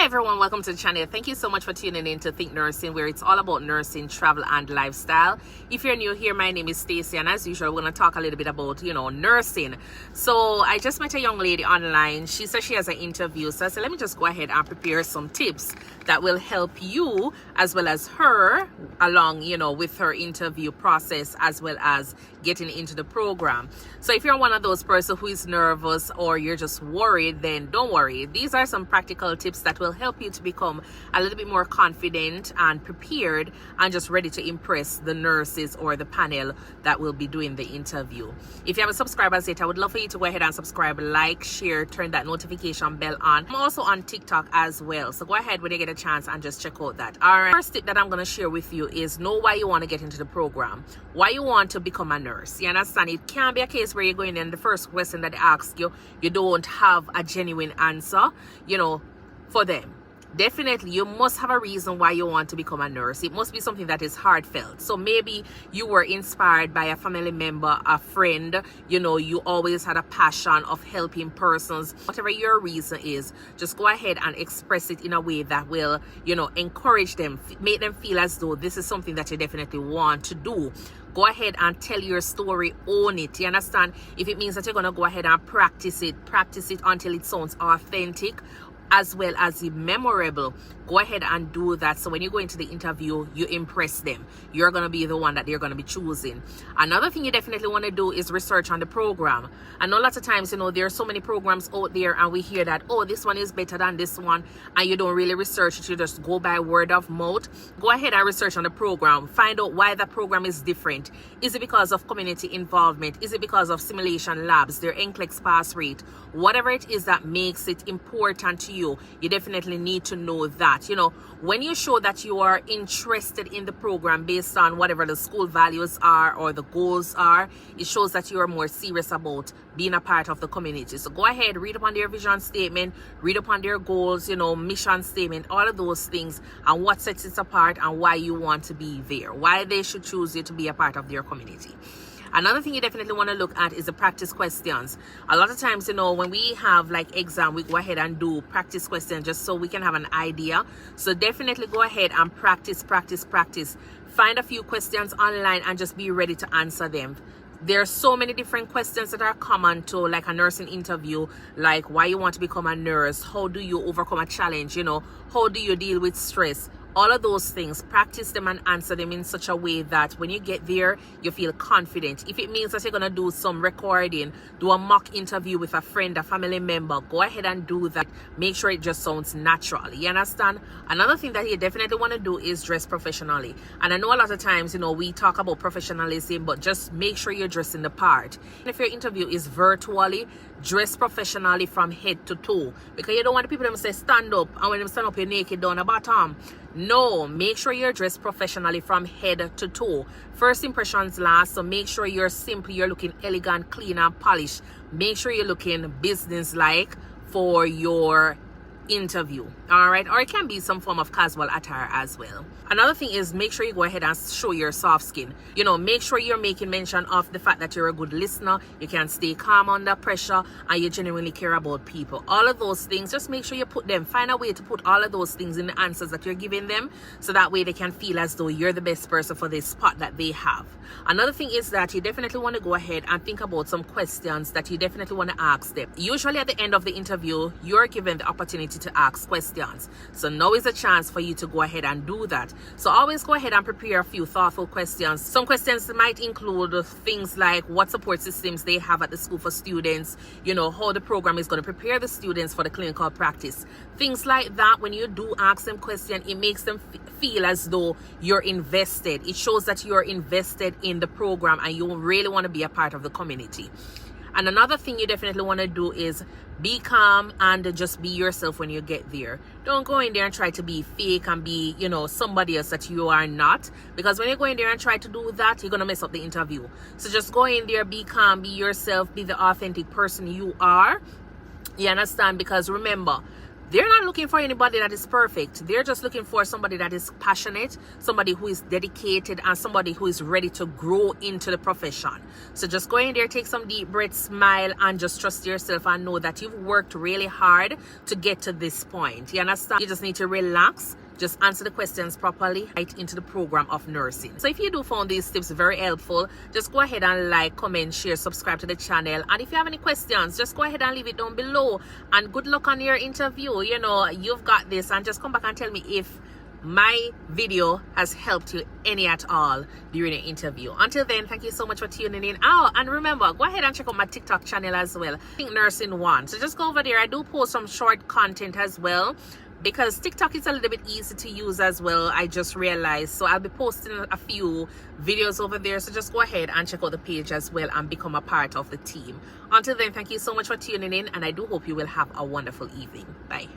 everyone, welcome to the channel. Thank you so much for tuning in to Think Nursing, where it's all about nursing, travel, and lifestyle. If you're new here, my name is Stacey, and as usual, we're going to talk a little bit about, nursing. So I just met a young lady online. She says she has an interview. So I said, let me just go ahead and prepare some tips that will help you as well as her along, with her interview process as well as getting into the program. So if you're one of those persons who is nervous or you're just worried, then don't worry. These are some practical tips that will help you to become a little bit more confident and prepared and just ready to impress the nurses or the panel that will be doing the interview. If you haven't subscribed as yet, I would love for you to go ahead and subscribe, like, share, turn that notification bell on. I'm also on TikTok as well, so go ahead when you get a chance and just check out that. All right, first tip that I'm going to share with you is know why you want to get into the program, why you want to become a nurse. You understand? It can be a case where you're going in, the first question that they ask you, you don't have a genuine answer, for them. Definitely, you must have a reason why you want to become a nurse. It must be something that is heartfelt. So maybe you were inspired by a family member, a friend, you always had a passion of helping persons. Whatever your reason is, just go ahead and express it in a way that will, encourage them, make them feel as though this is something that you definitely want to do. Go ahead and tell your story, own it. You understand? If it means that you're going to go ahead and practice it until it sounds authentic as well as memorable, go ahead and do that. So when you go into the interview, you impress them. You're going to be the one that they're going to be choosing. Another thing you definitely want to do is research on the program. I know lots of times, there are so many programs out there and we hear that, oh, this one is better than this one, and you don't really research it. You just go by word of mouth. Go ahead and research on the program. Find out why the program is different. Is it because of community involvement? Is it because of simulation labs, their NCLEX pass rate? Whatever it is that makes it important to you, you definitely need to know that. When you show that you are interested in the program based on whatever the school values are or the goals are, it shows that you are more serious about being a part of the community. So go ahead, read upon their vision statement, read upon their goals, mission statement, all of those things, and what sets it apart and why you want to be there, why they should choose you to be a part of their community. Another thing you definitely want to look at is the practice questions. A lot of times, when we have like exam, we go ahead and do practice questions just so we can have an idea. So definitely go ahead and practice. Find a few questions online and just be ready to answer them. There are so many different questions that are common to like a nursing interview, like why you want to become a nurse, how do you overcome a challenge, how do you deal with stress? All of those things, practice them and answer them in such a way that when you get there, you feel confident. If it means that you're going to do some recording, do a mock interview with a friend, a family member, go ahead and do that. Make sure it just sounds natural. You understand? Another thing that you definitely want to do is dress professionally. And I know a lot of times, we talk about professionalism, but just make sure you're dressing the part. And if your interview is virtually, dress professionally from head to toe. Because you don't want the people to say stand up, and when they stand up, you're naked down the bottom. No, make sure you're dressed professionally from head to toe. First impressions last, so make sure you're looking elegant, clean, and polished. Make sure you're looking business-like for your interview. All right, or it can be some form of casual attire as well. Another thing is make sure you go ahead and show your soft skin. Make sure you're making mention of the fact that you're a good listener, you can stay calm under pressure, and you genuinely care about people. All of those things, just make sure you put them, find a way to put all of those things in the answers that you're giving them, so that way they can feel as though you're the best person for this spot that they have. Another thing is that you definitely want to go ahead and think about some questions that you definitely want to ask them. Usually at the end of the interview, you're given the opportunity to ask questions. So now is a chance for you to go ahead and do that. So always go ahead and prepare a few thoughtful questions. Some questions might include things like what support systems they have at the school for students, how the program is going to prepare the students for the clinical practice. Things like that. When you do ask them questions, it makes them feel as though you're invested. It shows that you're invested in the program and you really want to be a part of the community. And another thing you definitely want to do is be calm and just be yourself when you get there. Don't go in there and try to be fake and be, somebody else that you are not. Because when you go in there and try to do that, you're going to mess up the interview. So just go in there, be calm, be yourself, be the authentic person you are. You understand? Because remember, they're not looking for anybody that is perfect. They're just looking for somebody that is passionate, somebody who is dedicated, and somebody who is ready to grow into the profession. So just go in there, take some deep breaths, smile, and just trust yourself and know that you've worked really hard to get to this point. You understand? You just need to relax. Just answer the questions properly right into the program of nursing. So if you do find these tips very helpful, just go ahead and like, comment, share, subscribe to the channel. And if you have any questions, just go ahead and leave it down below. And good luck on your interview. You know, you've got this. And just come back and tell me if my video has helped you any at all during the interview. Until then, thank you so much for tuning in. Oh, and remember, go ahead and check out my TikTok channel as well, Think Nursing 1. So just go over there. I do post some short content as well, because TikTok is a little bit easy to use as well, I just realized. So I'll be posting a few videos over there. So just go ahead and check out the page as well and become a part of the team. Until then, thank you so much for tuning in, and I do hope you will have a wonderful evening. Bye.